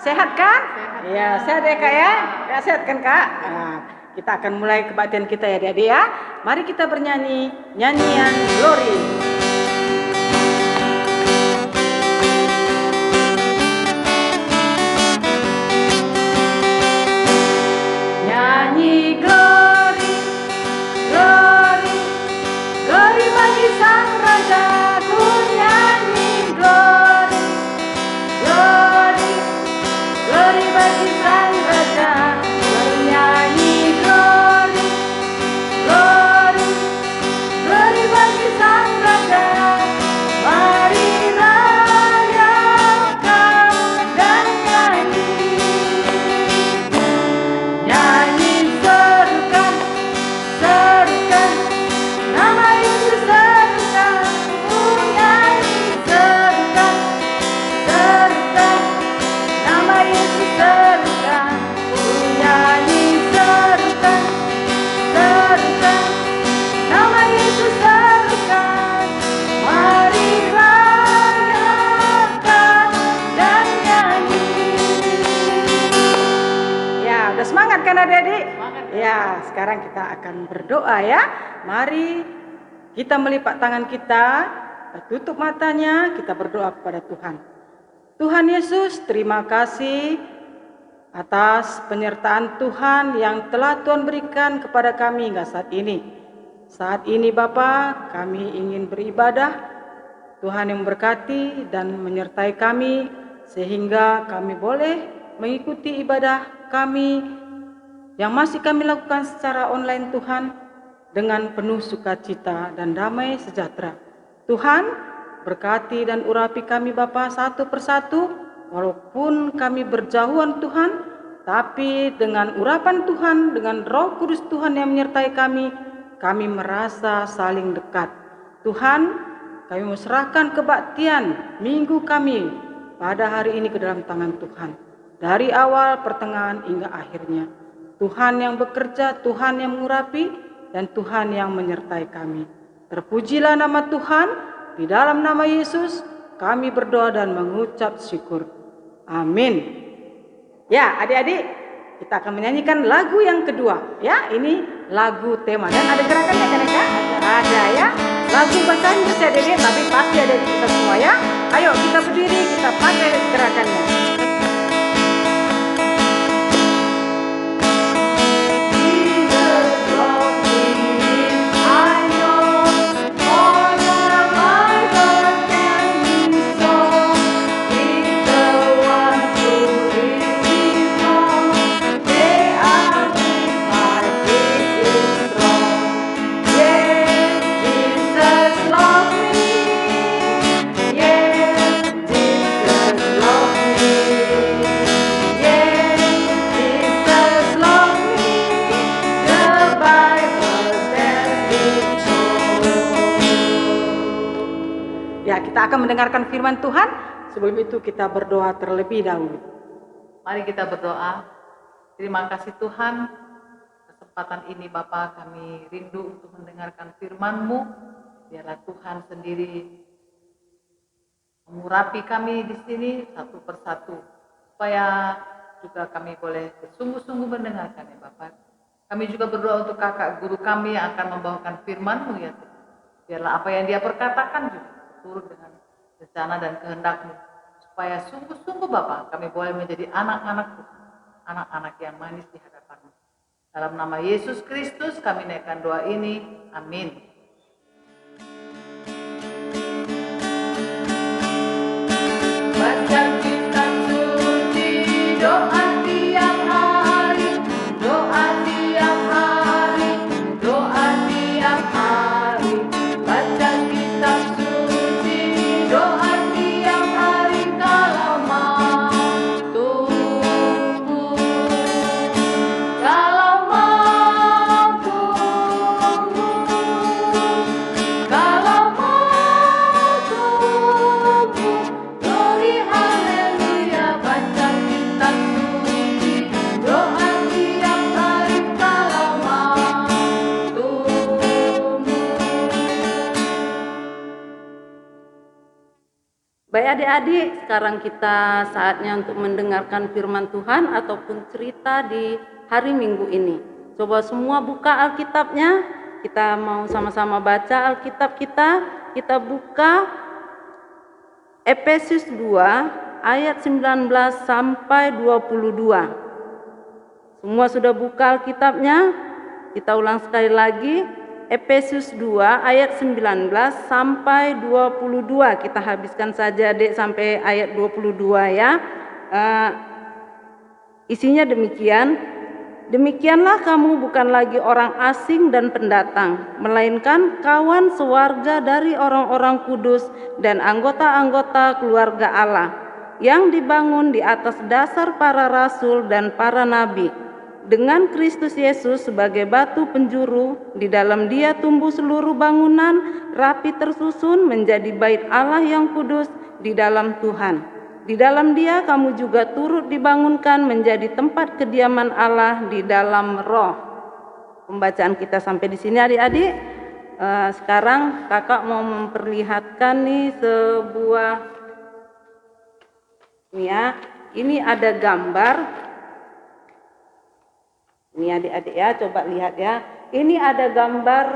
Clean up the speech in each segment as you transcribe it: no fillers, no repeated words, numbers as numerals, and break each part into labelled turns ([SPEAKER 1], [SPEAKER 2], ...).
[SPEAKER 1] Sehat kan? Ya, sehat ya Kak ya? Ya, sehat kan Kak? Nah, kita akan mulai kebaktian kita ya adik-adik ya. Mari kita bernyanyi nyanyian Glory. Nyanyi Glory, Glory, Glory bagi Sang Raja. Ku nyanyi Glory, Glory, Glory bagi Sang Raja. Bernyanyi Glory, Glory, Glory bagi Sang Raja. Mari rayakan dan nyanyi. Nyanyi serukan, serukan nama Yesus, serukan. Ku nyanyi serukan, serukan nama Yesus, serukan. Ku nyanyi serukan, serukan nama Yesus, serukan. Mari rayakan dan nyanyi. Ya, udah semangat kan adik-adik? Ya, sekarang kita akan berdoa ya. Mari kita melipat tangan kita tutup matanya, kita berdoa kepada Tuhan. Tuhan Yesus, terima kasih atas penyertaan Tuhan yang telah Tuhan berikan kepada kami hingga saat ini. Saat ini Bapa, kami ingin beribadah. Tuhan yang memberkati dan menyertai kami sehingga kami boleh mengikuti ibadah kami yang masih kami lakukan secara online Tuhan dengan penuh sukacita dan damai sejahtera. Tuhan, berkati dan urapi kami Bapa satu persatu, walaupun kami berjauhan Tuhan, tapi dengan urapan Tuhan, dengan Roh Kudus Tuhan yang menyertai kami merasa saling dekat. Tuhan, kami serahkan kebaktian minggu kami pada hari ini ke dalam tangan Tuhan. Dari awal, pertengahan, hingga akhirnya. Tuhan yang bekerja, Tuhan yang mengurapi, dan Tuhan yang menyertai kami. Terpujilah nama Tuhan, di dalam nama Yesus kami berdoa dan mengucap syukur. Amin. Ya, adik-adik, kita akan menyanyikan lagu yang kedua. Ya, ini lagu tema. Dan ada gerakannya kan ya? Ada ya. Lagu bahasa Inggris ya adik-adik, tapi pasti ada di kita semua ya. Ayo kita berdiri, kita pakai gerakannya. Kita akan mendengarkan firman Tuhan. Sebelum itu kita berdoa terlebih dahulu.
[SPEAKER 2] Mari kita berdoa. Terima kasih Tuhan, kesempatan ini Bapa, kami rindu untuk mendengarkan firman-Mu. Biarlah Tuhan sendiri mengurapi kami di sini satu persatu, supaya juga kami boleh bersungguh-sungguh mendengarkan ya Bapa. Kami juga berdoa untuk kakak guru kami yang akan membawakan firman-Mu ya Tuhan. Biarlah apa yang dia perkatakan juga turut dengan rencana dan kehendak-Mu, supaya sungguh-sungguh Bapa kami boleh menjadi anak-anak Tuhan, anak-anak yang manis di hadapan-Mu. Dalam nama Yesus Kristus kami naikkan doa ini, amin. Baca kitab suci, doa tiap hari, doa tiap hari, doa tiap hari. Baca kitab suci, doa tiap hari kalau mampu, kalau mampu.
[SPEAKER 3] Baik adik-adik, sekarang kita saatnya untuk mendengarkan firman Tuhan ataupun cerita di hari Minggu ini. Coba semua buka Alkitabnya, kita mau sama-sama baca Alkitab kita. Kita buka Efesus 2 ayat 19 sampai 22. Semua sudah buka Alkitabnya? Kita ulang sekali lagi. Efesus 2 ayat 19 sampai 22. Kita habiskan saja Dek sampai ayat 22 ya. Isinya demikian. Demikianlah kamu bukan lagi orang asing dan pendatang, melainkan kawan sewarga dari orang-orang kudus dan anggota-anggota keluarga Allah, yang dibangun di atas dasar para rasul dan para nabi, dengan Kristus Yesus sebagai batu penjuru. Di dalam Dia tumbuh seluruh bangunan rapi tersusun menjadi bait Allah yang kudus di dalam Tuhan. Di dalam Dia kamu juga turut dibangunkan menjadi tempat kediaman Allah di dalam Roh. Pembacaan kita sampai di sini adik-adik. Sekarang kakak mau memperlihatkan nih sebuah, ya, ini ada gambar. Ini adik-adik ya, coba lihat ya. Ini ada gambar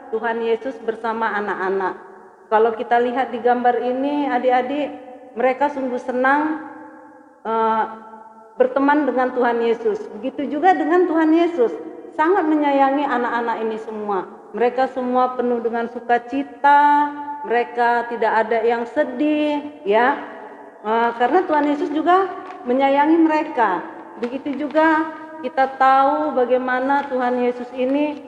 [SPEAKER 3] Tuhan Yesus bersama anak-anak. Kalau kita lihat di gambar ini adik-adik, mereka sungguh senang berteman dengan Tuhan Yesus. Begitu juga dengan Tuhan Yesus, sangat menyayangi anak-anak ini semua. Mereka semua penuh dengan sukacita, mereka tidak ada yang sedih, ya. Karena Tuhan Yesus juga menyayangi mereka. Begitu juga kita tahu bagaimana Tuhan Yesus ini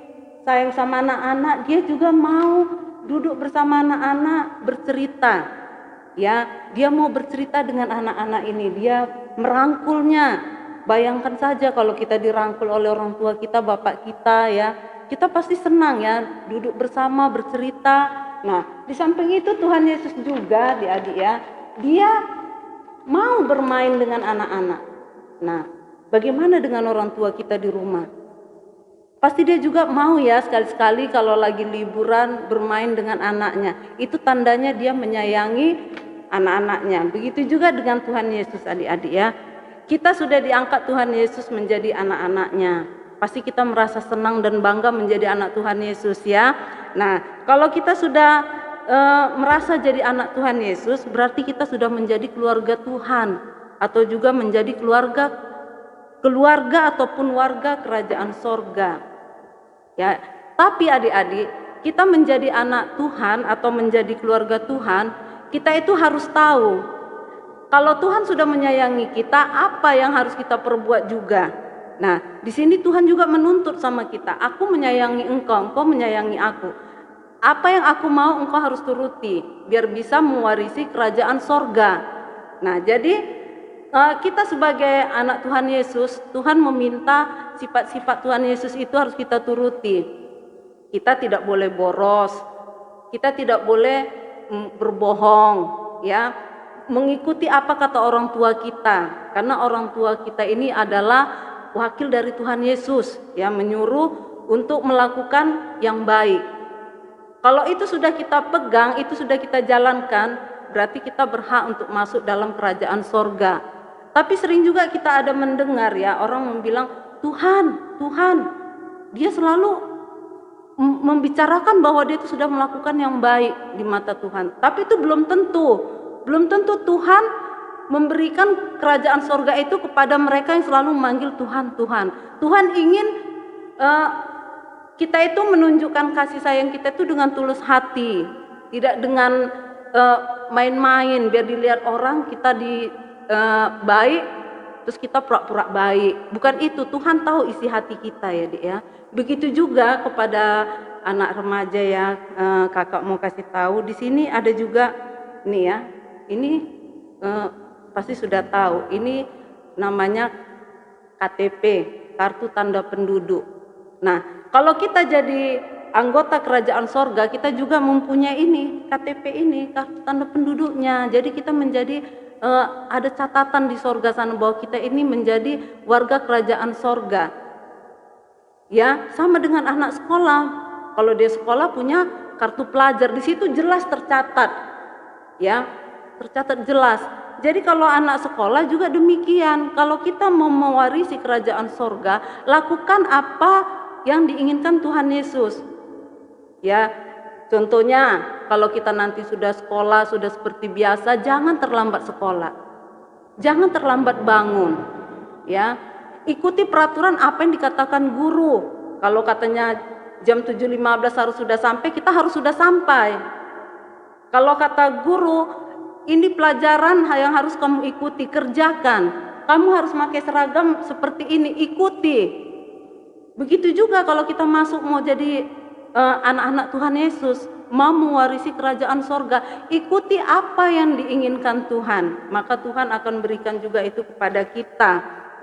[SPEAKER 3] sayang sama anak-anak. Dia juga mau duduk bersama anak-anak bercerita. Ya, dia mau bercerita dengan anak-anak ini, dia merangkulnya. Bayangkan saja kalau kita dirangkul oleh orang tua kita, bapak kita ya, kita pasti senang ya, duduk bersama bercerita. Nah, di samping itu Tuhan Yesus juga adik-adik ya, dia mau bermain dengan anak-anak. Nah, bagaimana dengan orang tua kita di rumah? Pasti dia juga mau ya sekali-sekali kalau lagi liburan bermain dengan anaknya. Itu tandanya dia menyayangi anak-anaknya. Begitu juga dengan Tuhan Yesus adik-adik ya. Kita sudah diangkat Tuhan Yesus menjadi anak-anaknya. Pasti kita merasa senang dan bangga menjadi anak Tuhan Yesus ya. Nah, kalau kita sudah merasa jadi anak Tuhan Yesus, berarti kita sudah menjadi keluarga Tuhan. Atau juga menjadi keluarga ataupun warga kerajaan sorga. Ya, tapi adik-adik, kita menjadi anak Tuhan atau menjadi keluarga Tuhan, kita itu harus tahu kalau Tuhan sudah menyayangi kita, apa yang harus kita perbuat juga. Nah, di sini Tuhan juga menuntut sama kita, aku menyayangi engkau, engkau menyayangi aku. Apa yang aku mau engkau harus turuti, biar bisa mewarisi kerajaan sorga. Nah, jadi kita sebagai anak Tuhan Yesus, Tuhan meminta sifat-sifat Tuhan Yesus itu harus kita turuti. Kita tidak boleh boros, kita tidak boleh berbohong, ya, mengikuti apa kata orang tua kita, karena orang tua kita ini adalah wakil dari Tuhan Yesus, ya, menyuruh untuk melakukan yang baik. Kalau itu sudah kita pegang, itu sudah kita jalankan, berarti kita berhak untuk masuk dalam kerajaan sorga. Tapi sering juga kita ada mendengar ya, orang bilang, Tuhan, dia selalu membicarakan bahwa dia itu sudah melakukan yang baik di mata Tuhan. Tapi itu belum tentu Tuhan memberikan kerajaan sorga itu kepada mereka yang selalu memanggil Tuhan, Tuhan. Tuhan ingin kita itu menunjukkan kasih sayang kita itu dengan tulus hati, tidak dengan main-main biar dilihat orang kita baik terus kita pura-pura baik. Bukan itu, Tuhan tahu isi hati kita ya Dik ya. Begitu juga kepada anak remaja ya, kakak mau kasih tahu di sini ada juga nih ya. Ini pasti sudah tahu, ini namanya KTP, kartu tanda penduduk. Nah, kalau kita jadi anggota kerajaan sorga, kita juga mempunyai ini, KTP ini, kartu tanda penduduknya. Jadi kita menjadi ada catatan di sorga sana bahwa kita ini menjadi warga kerajaan sorga. Ya, sama dengan anak sekolah. Kalau dia sekolah punya kartu pelajar, di situ jelas tercatat. Ya, tercatat jelas. Jadi kalau anak sekolah juga demikian. Kalau kita mau mewarisi kerajaan sorga, lakukan apa yang diinginkan Tuhan Yesus. Ya, contohnya kalau kita nanti sudah sekolah, sudah seperti biasa, jangan terlambat sekolah. Jangan terlambat bangun. Ya, ikuti peraturan apa yang dikatakan guru. Kalau katanya jam 7.15 harus sudah sampai, kita harus sudah sampai. Kalau kata guru, ini pelajaran yang harus kamu ikuti, kerjakan. Kamu harus pakai seragam seperti ini, ikuti. Begitu juga kalau kita masuk mau jadi anak-anak Tuhan Yesus, mau mewarisi kerajaan sorga, ikuti apa yang diinginkan Tuhan. Maka Tuhan akan berikan juga itu kepada kita,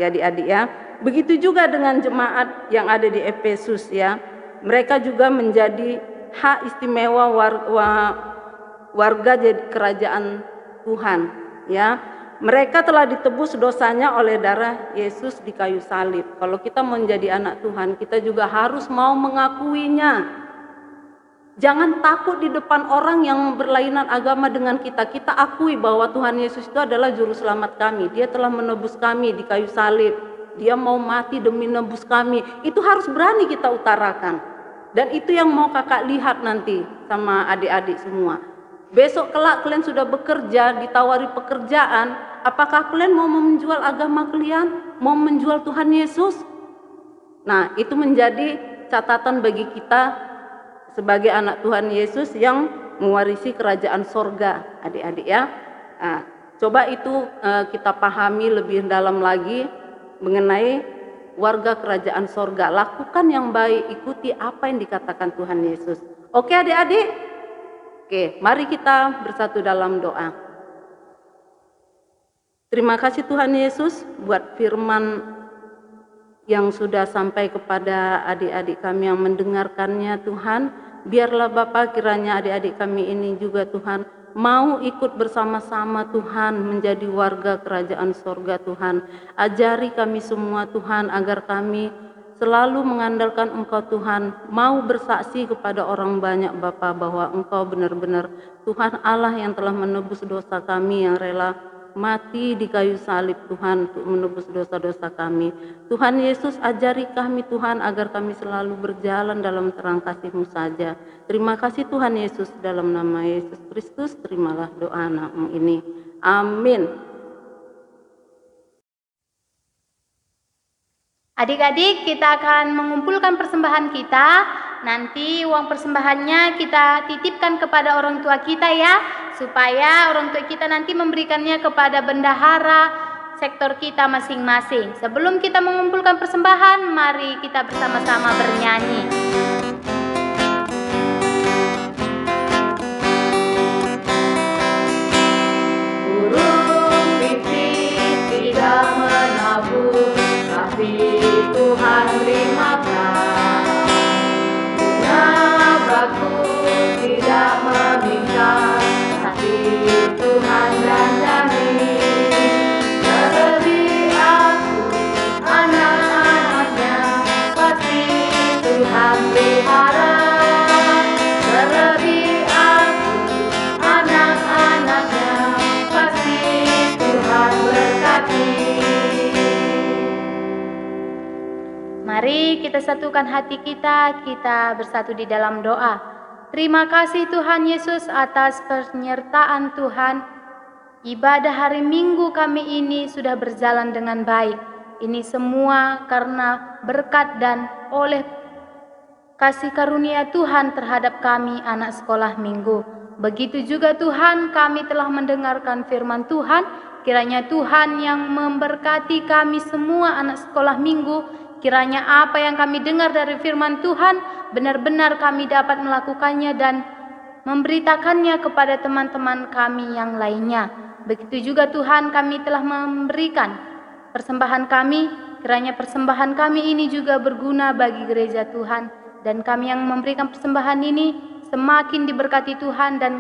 [SPEAKER 3] ya adik-adik ya. Begitu juga dengan jemaat yang ada di Efesus ya. Mereka juga menjadi hak istimewa warga jadi kerajaan Tuhan ya. Mereka telah ditebus dosanya oleh darah Yesus di kayu salib. Kalau kita menjadi anak Tuhan, kita juga harus mau mengakuinya. Jangan takut di depan orang yang berlainan agama dengan kita. Kita akui bahwa Tuhan Yesus itu adalah juru selamat kami. Dia telah menebus kami di kayu salib. Dia mau mati demi menebus kami. Itu harus berani kita utarakan. Dan itu yang mau kakak lihat nanti sama adik-adik semua. Besok kelak kalian sudah bekerja, ditawari pekerjaan, apakah kalian mau menjual agama kalian? Mau menjual Tuhan Yesus? Nah, itu menjadi catatan bagi kita sebagai anak Tuhan Yesus yang mewarisi kerajaan sorga, adik-adik ya. Nah, coba itu kita pahami lebih dalam lagi mengenai warga kerajaan sorga. Lakukan yang baik, ikuti apa yang dikatakan Tuhan Yesus. Oke adik-adik? Oke, mari kita bersatu dalam doa. Terima kasih Tuhan Yesus buat firman yang sudah sampai kepada adik-adik kami yang mendengarkannya Tuhan. Biarlah Bapa kiranya adik-adik kami ini juga Tuhan mau ikut bersama-sama Tuhan menjadi warga kerajaan sorga Tuhan. Ajari kami semua Tuhan agar kami selalu mengandalkan Engkau Tuhan. Mau bersaksi kepada orang banyak Bapa bahwa Engkau benar-benar Tuhan Allah yang telah menebus dosa kami, yang rela mati di kayu salib Tuhan untuk menebus dosa-dosa kami. Tuhan Yesus ajari kami Tuhan agar kami selalu berjalan dalam terang kasih-Mu saja. Terima kasih Tuhan Yesus, dalam nama Yesus Kristus terimalah doa anakmu ini. Amin.
[SPEAKER 4] Adik-adik, kita akan mengumpulkan persembahan kita. Nanti uang persembahannya kita titipkan kepada orang tua kita ya, supaya orang tua kita nanti memberikannya kepada bendahara sektor kita masing-masing. Sebelum kita mengumpulkan persembahan, mari kita bersama-sama bernyanyi.
[SPEAKER 2] Burung pipit tidak menabur, tapi Tuhan beri makan. Bunga bagus tidak meminta, tapi Tuhan dandani. Terlebih aku, anak-anaknya, pasti Tuhan pelihara. Terlebih aku, anak-anaknya, pasti Tuhan berkati.
[SPEAKER 4] Mari kita satukan hati kita bersatu di dalam doa. Terima kasih Tuhan Yesus atas penyertaan Tuhan. Ibadah hari Minggu kami ini sudah berjalan dengan baik. Ini semua karena berkat dan oleh kasih karunia Tuhan terhadap kami anak sekolah minggu. Begitu juga Tuhan, kami telah mendengarkan firman Tuhan. Kiranya Tuhan yang memberkati kami semua anak sekolah minggu. Kiranya apa yang kami dengar dari firman Tuhan benar-benar kami dapat melakukannya dan memberitakannya kepada teman-teman kami yang lainnya. Begitu juga Tuhan, kami telah memberikan persembahan kami. Kiranya persembahan kami ini juga berguna bagi gereja Tuhan. Dan kami yang memberikan persembahan ini semakin diberkati Tuhan, dan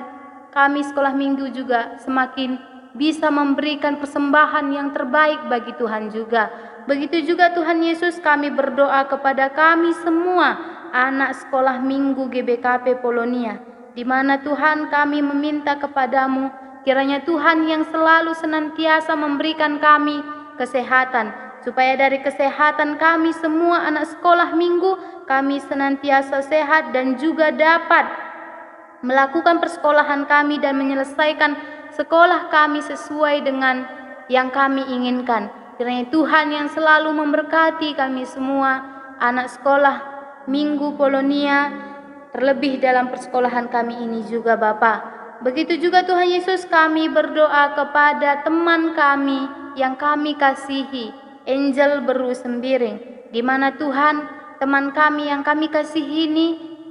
[SPEAKER 4] kami sekolah minggu juga semakin bisa memberikan persembahan yang terbaik bagi Tuhan juga. Begitu juga Tuhan Yesus, kami berdoa kepada kami semua anak sekolah minggu GBKP Polonia, di mana Tuhan kami meminta kepadamu Kiranya Tuhan yang selalu senantiasa memberikan kami kesehatan, supaya dari kesehatan kami semua anak sekolah minggu, kami senantiasa sehat dan juga dapat melakukan persekolahan kami dan menyelesaikan sekolah kami sesuai dengan yang kami inginkan. Kiranya Tuhan yang selalu memberkati kami semua, anak sekolah minggu Polonia, terlebih dalam persekolahan kami ini juga Bapa. Begitu juga Tuhan Yesus, kami berdoa kepada teman kami yang kami kasihi, Angel Beru Sembiring, di mana Tuhan, teman kami yang kami kasihi ini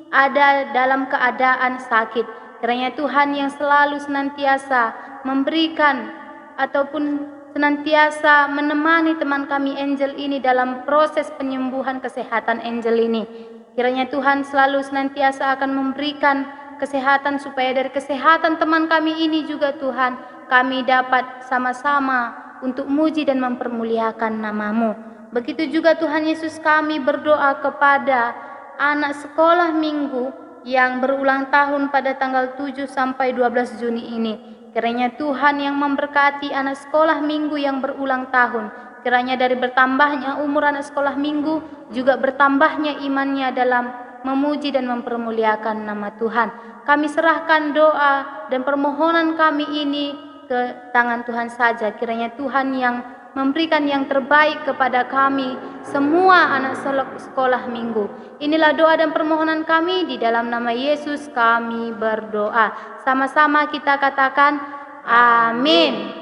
[SPEAKER 4] ada dalam keadaan sakit. Kiranya Tuhan yang selalu senantiasa memberikan ataupun senantiasa menemani teman kami Angel ini dalam proses penyembuhan kesehatan Angel ini. Kiranya Tuhan selalu senantiasa akan memberikan kesehatan, supaya dari kesehatan teman kami ini juga Tuhan, kami dapat sama-sama untuk muji dan mempermuliakan nama-Mu. Begitu juga Tuhan Yesus, kami berdoa kepada anak sekolah minggu yang berulang tahun pada tanggal 7 sampai 12 Juni ini. Kiranya Tuhan yang memberkati anak sekolah minggu yang berulang tahun. Kiranya dari bertambahnya umur anak sekolah minggu, juga bertambahnya imannya dalam memuji dan mempermuliakan nama Tuhan. Kami serahkan doa dan permohonan kami ini ke tangan Tuhan saja. Kiranya Tuhan yang memberikan yang terbaik kepada kami semua anak sekolah minggu. Inilah doa dan permohonan kami, di dalam nama Yesus kami berdoa. Sama-sama kita katakan amin.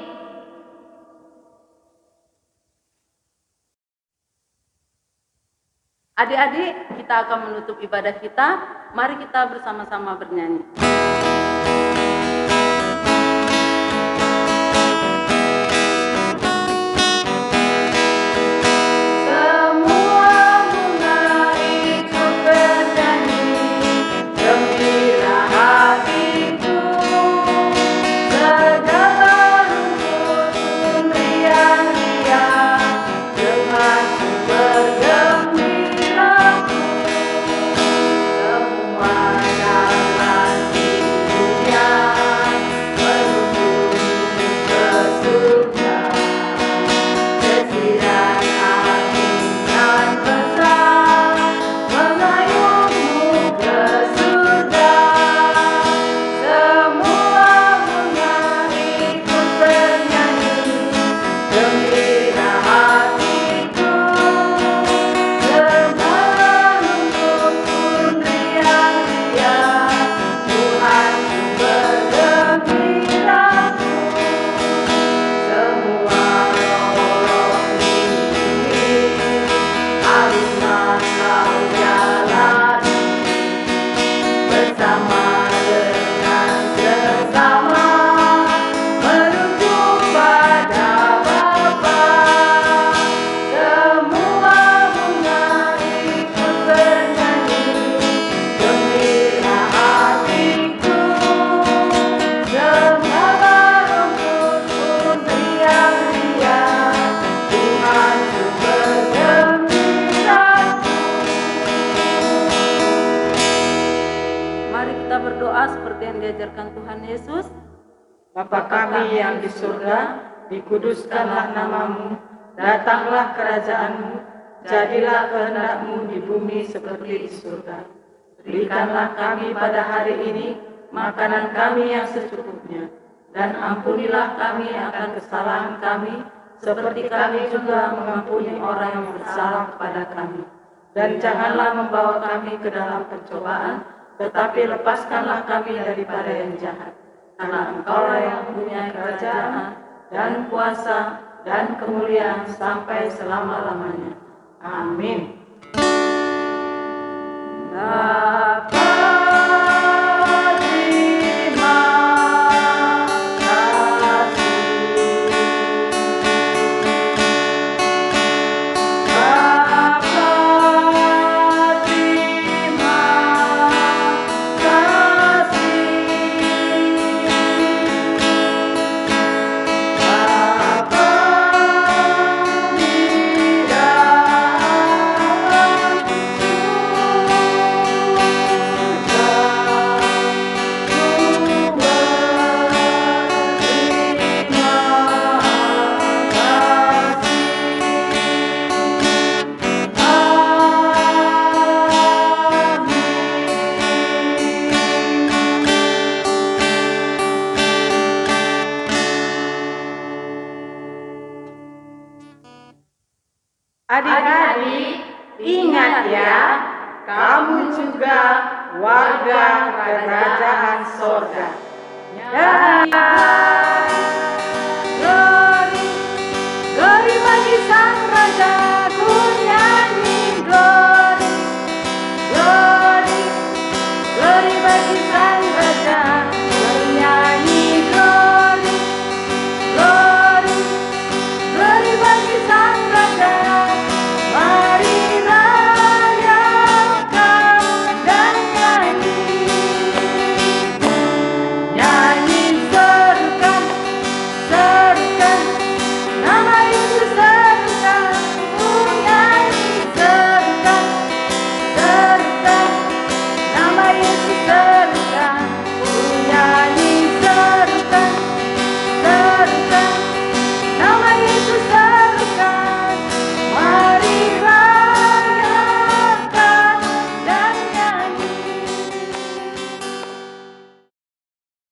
[SPEAKER 3] Adik-adik, kita akan menutup ibadah kita. Mari kita bersama-sama bernyanyi. Diajarkan Tuhan Yesus.
[SPEAKER 1] Bapa kami yang di surga, dikuduskanlah nama-Mu, datanglah kerajaan-Mu, jadilah kehendak-Mu di bumi seperti di surga. Berikanlah kami pada hari ini makanan kami yang secukupnya, dan ampunilah kami akan kesalahan kami, seperti kami juga mengampuni orang yang bersalah kepada kami. Dan janganlah membawa kami ke dalam pencobaan, tetapi lepaskanlah kami daripada yang jahat. Karena Engkaulah yang punya kerajaan dan kuasa dan kemuliaan sampai selama-lamanya. Amin. Adik-adik, ingat ya, kamu juga warga kerajaan sorga. Glory, glory bagi Sang Raja.